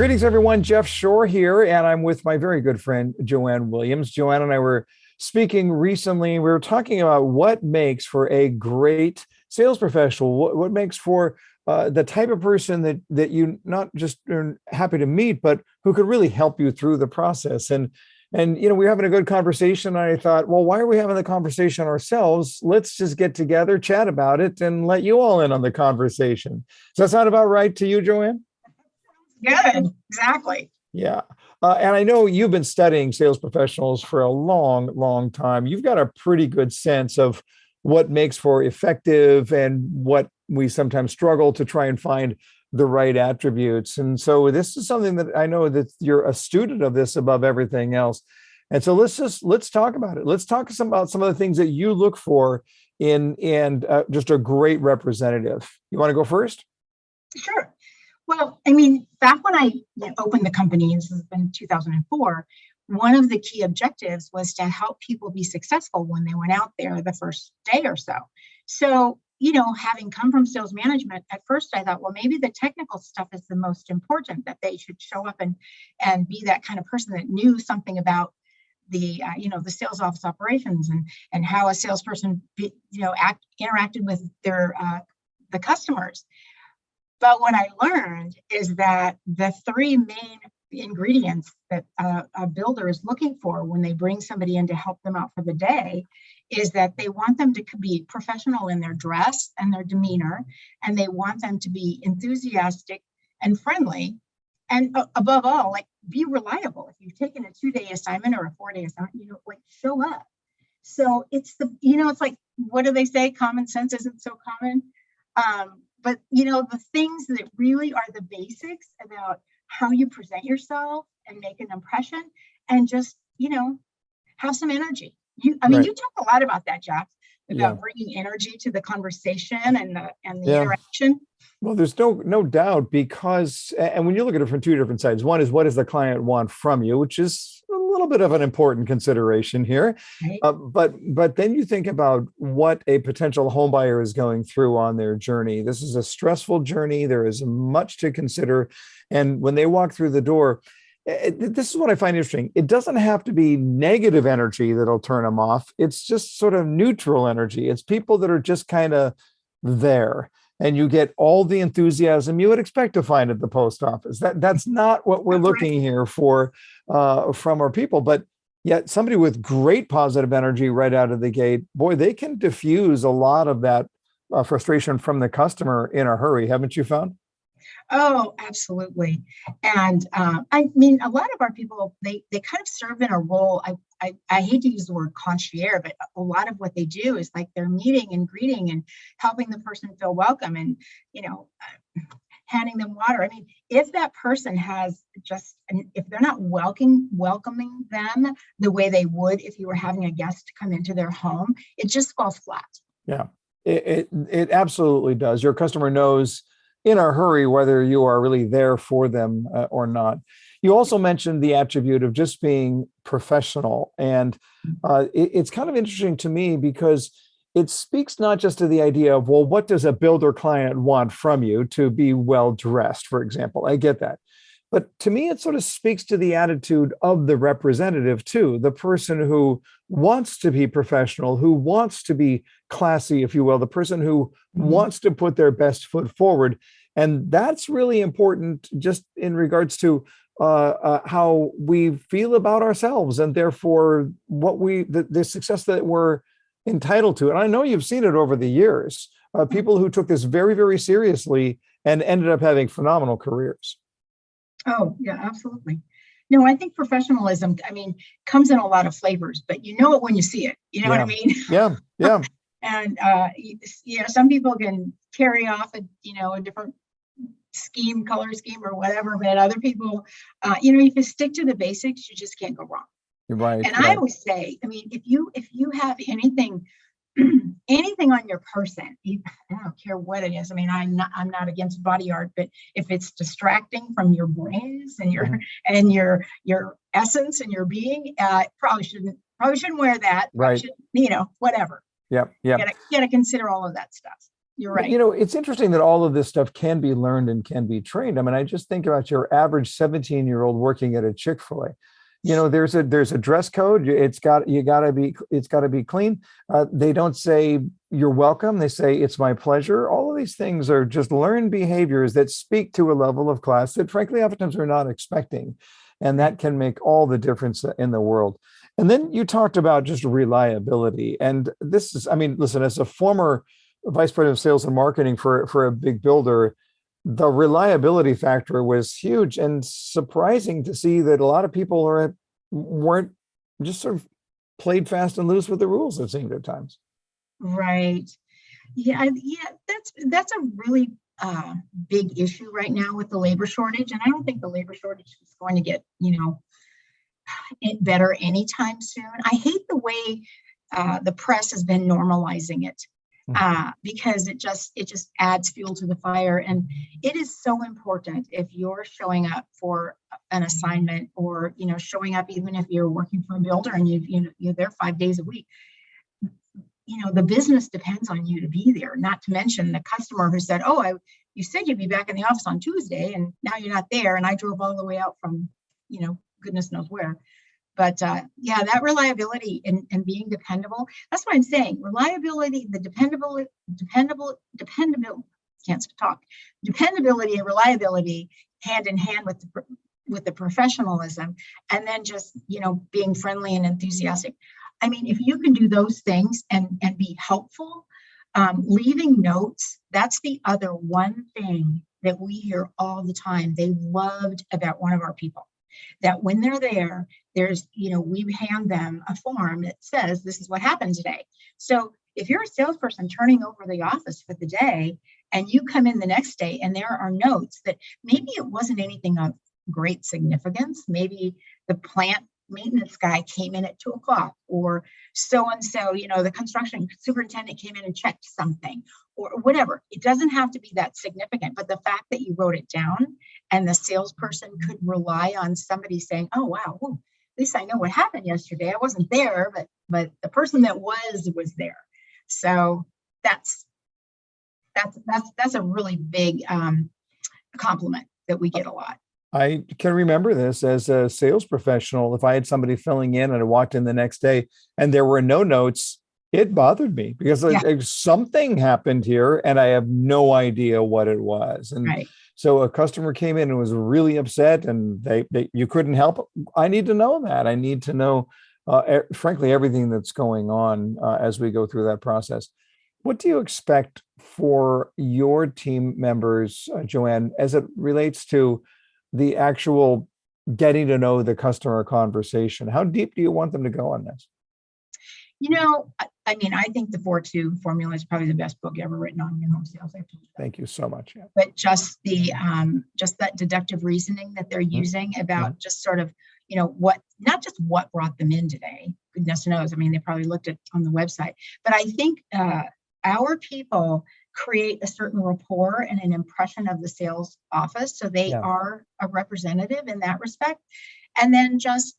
Greetings, everyone. Jeff Shore here, and I'm with my very good friend, JoAnne Williams. JoAnne and I were speaking recently. We were talking about what makes for a great sales professional, what makes for the type of person that you not just are happy to meet, but who could really help you through the process. And we were having a good conversation. And I thought, well, why are we having the conversation ourselves? Let's just get together, chat about it, and let you all in on the conversation. Does that sound about right to you, JoAnne? Good, exactly. Yeah. And I know you've been studying sales professionals for a long, long time. You've got a pretty good sense of what makes for effective and what we sometimes struggle to try and find the right attributes. And so this is something that I know that you're a student of this above everything else. And so let's talk about it. Let's talk about some of the things that you look for in just a great representative. You want to go first? Sure. Well, I mean, back when I opened the company, this has been 2004, one of the key objectives was to help people be successful when they went out there the first day or so. So, having come from sales management, at first I thought, well, maybe the technical stuff is the most important, that they should show up and be that kind of person that knew something about the sales office operations and how a salesperson interacted with the customers. But what I learned is that the three main ingredients that a builder is looking for when they bring somebody in to help them out for the day is that they want them to be professional in their dress and their demeanor, and they want them to be enthusiastic and friendly, and above all, be reliable. If you've taken a 2-day assignment or a 4-day assignment, show up. So it's it's like, what do they say? Common sense isn't so common. But, the things that really are the basics about how you present yourself and make an impression and just, have some energy. You talk a lot about that, Jeff, about bringing energy to the conversation and the interaction. Well, there's no doubt, because, and when you look at it from two different sides, one is, what does the client want from you, which is a little bit of an important consideration here. Right. But then you think about what a potential home buyer is going through on their journey. This is a stressful journey. There is much to consider. And when they walk through the door, this is what I find interesting. It doesn't have to be negative energy that'll turn them off. It's just sort of neutral energy. It's people that are just kind of there. And you get all the enthusiasm you would expect to find at the post office. That's not what we're looking here for from our people. But yet somebody with great positive energy right out of the gate, boy, they can diffuse a lot of that frustration from the customer in a hurry. Haven't you found? Oh, absolutely. And I mean, a lot of our people, they kind of serve in a role. I hate to use the word concierge, but a lot of what they do is like they're meeting and greeting and helping the person feel welcome and, handing them water. I mean, if that person if they're not welcoming them the way they would if you were having a guest come into their home, it just falls flat. Yeah, it absolutely does. Your customer knows in a hurry whether you are really there for them or not. You also mentioned the attribute of just being professional. And it's kind of interesting to me because it speaks not just to the idea of, well, what does a builder client want from you to be well dressed, for example? I get that. But to me, it sort of speaks to the attitude of the representative too, the person who wants to be professional, who wants to be classy, if you will, the person who wants to put their best foot forward. And that's really important just in regards to how we feel about ourselves and therefore the success that we're entitled to. And I know you've seen it over the years, people who took this very, very seriously and ended up having phenomenal careers. Oh, yeah, absolutely. No, I think professionalism, comes in a lot of flavors, but you know it when you see it. You know what I mean? Yeah, yeah. And, some people can carry off a different color scheme or whatever, but other people, if you stick to the basics, you just can't go wrong. You're right. And I always say, if you have anything on your person, I don't care what it is. I'm not against body art, but if it's distracting from your brains and your essence and your being, probably shouldn't wear that. Right. Whatever. Yep. You gotta consider all of that stuff. You're But, right. it's interesting that all of this stuff can be learned and can be trained. I mean, I just think about your average 17-year-old working at a Chick-fil-A. There's a dress code. It's got to be clean. They don't say you're welcome. They say it's my pleasure. All of these things are just learned behaviors that speak to a level of class that, frankly, oftentimes we're not expecting, and that can make all the difference in the world. And then you talked about just reliability, and this is, I mean, listen, as a former vice president of sales and marketing for a big builder, the reliability factor was huge, and surprising to see that a lot of people weren't just sort of played fast and loose with the rules, it seemed at times. Right. Yeah, yeah, that's a really big issue right now with the labor shortage, and I don't think the labor shortage is going to get better anytime soon. I hate the way the press has been normalizing it, because it just adds fuel to the fire. And it is so important, if you're showing up for an assignment, or showing up even if you're working for a builder and you're there 5 days a week. The business depends on you to be there, not to mention the customer who said, oh, you said you'd be back in the office on Tuesday and now you're not there. And I drove all the way out from, goodness knows where. But yeah, that reliability and being dependable, that's what I'm saying. Reliability, the dependability and reliability hand in hand with the professionalism, and then just, being friendly and enthusiastic. I mean, if you can do those things and be helpful, leaving notes, that's the other one thing that we hear all the time. They loved about one of our people, that when they're there, there's, we hand them a form that says, this is what happened today. So if you're a salesperson turning over the office for the day and you come in the next day and there are notes that maybe it wasn't anything of great significance, maybe the plant maintenance guy came in at 2:00, or so-and-so, the construction superintendent came in and checked something, or whatever. It doesn't have to be that significant, but the fact that you wrote it down and the salesperson could rely on somebody saying, oh, wow, at least I know what happened yesterday. I wasn't there, but the person that was there. So that's a really big compliment that we get a lot. I can remember this as a sales professional. If I had somebody filling in and I walked in the next day and there were no notes, it bothered me because something happened here and I have no idea what it was. And so a customer came in and was really upset, and you couldn't help. I need to know that. I need to know, frankly, everything that's going on as we go through that process. What do you expect for your team members, JoAnne, as it relates to the actual getting to know the customer conversation? How deep do you want them to go on this? I mean, I think the 4-2 formula is probably the best book ever written on in-home sales. Thank you so much. Yeah. But just just that deductive reasoning that they're using about just sort of, not just what brought them in today. Goodness knows. I mean, they probably looked at on the website, but I think our people create a certain rapport and an impression of the sales office. So they are a representative in that respect. And then just,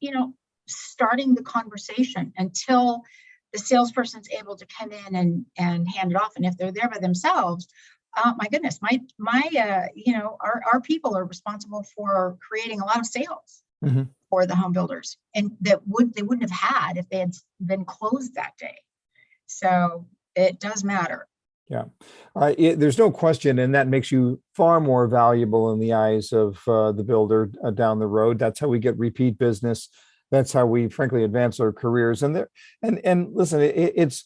starting the conversation until the salesperson's able to come in and hand it off. And if they're there by themselves, my goodness, our people are responsible for creating a lot of sales for the home builders, and they wouldn't have had if they had been closed that day. So it does matter. Yeah, there's no question, and that makes you far more valuable in the eyes of the builder down the road. That's how we get repeat business. That's how we, frankly, advance our careers. And listen, it's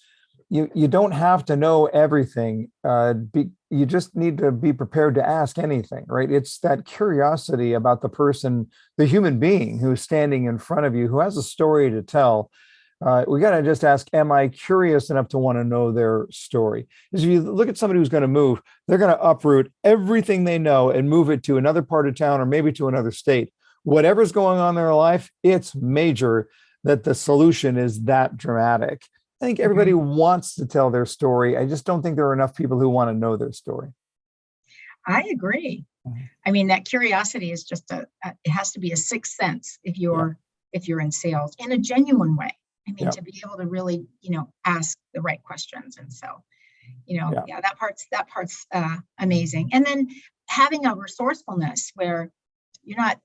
you don't have to know everything. You just need to be prepared to ask anything, right? It's that curiosity about the person, the human being who's standing in front of you, who has a story to tell. We got to just ask, am I curious enough to want to know their story? Because if you look at somebody who's going to move, they're going to uproot everything they know and move it to another part of town or maybe to another state. Whatever's going on in their life, it's major that the solution is that dramatic. I think everybody wants to tell their story. I just don't think there are enough people who want to know their story. I agree. I mean, that curiosity is just it has to be a sixth sense if you're in sales in a genuine way. I mean, to be able to really, ask the right questions. And so, That part's amazing. And then having a resourcefulness where you're not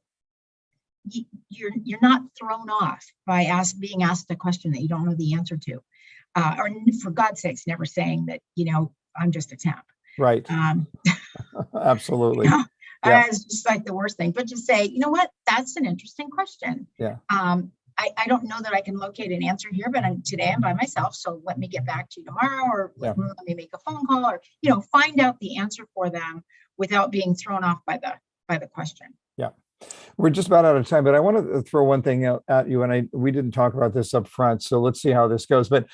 thrown off by being asked a question that you don't know the answer to, or for God's sakes, never saying that, I'm just a temp. Right. Absolutely. Yeah. It's just like the worst thing, but just say, you know what, that's an interesting question. Yeah. I don't know that I can locate an answer here, but today I'm by myself. So let me get back to you tomorrow, or let me make a phone call, or, find out the answer for them without being thrown off by the question. Yeah. We're just about out of time, but I want to throw one thing out at you, and we didn't talk about this up front, so let's see how this goes. But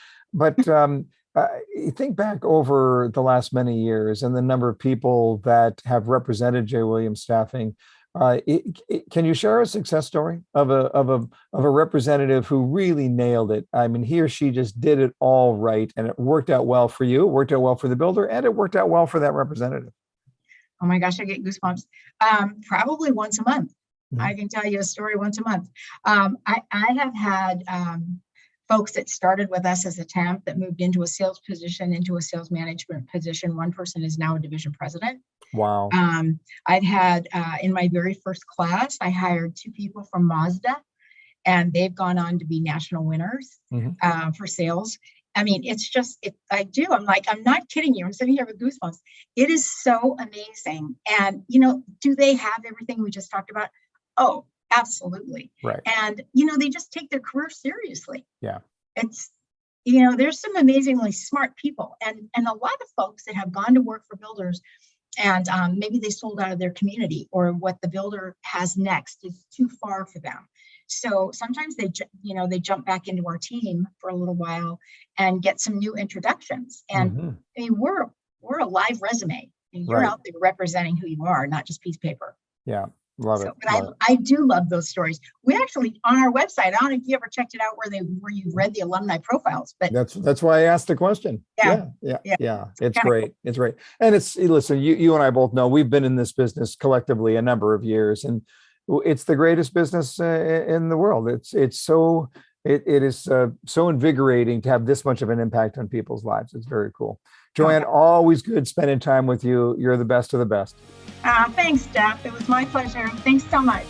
you think back over the last many years and the number of people that have represented JWilliams Staffing. Can you share a success story of a representative who really nailed it? I mean, he or she just did it all right, and it worked out well for you, it worked out well for the builder, and it worked out well for that representative. Oh my gosh, I get goosebumps. Probably once a month. Mm-hmm. I can tell you a story once a month. I have had folks that started with us as a temp that moved into a sales position, into a sales management position. One person is now a division president. Wow. I've had, in my very first class, I hired 2 people from Mazda, and they've gone on to be national winners for sales. I mean, it's just, I'm like, I'm not kidding you. I'm sitting here with goosebumps. It is so amazing. And, do they have everything we just talked about? Oh, absolutely. Right. And, they just take their career seriously. Yeah. It's, there's some amazingly smart people, and a lot of folks that have gone to work for builders, and maybe they sold out of their community, or what the builder has next is too far for them. So sometimes they jump back into our team for a little while and get some new introductions. And I mean, we're a live resume, and you're out there representing who you are, not just piece of paper. Yeah. Love it. But I do love those stories. We actually, on our website, I don't know if you ever checked it out where you've read the alumni profiles, but that's why I asked the question. Yeah. It's great. Cool. It's great. And listen, you and I both know we've been in this business collectively a number of years, and it's the greatest business in the world. It is so invigorating to have this much of an impact on people's lives. It's very cool. JoAnne, always good spending time with you. You're the best of the best. Thanks, Jeff. It was my pleasure. Thanks so much.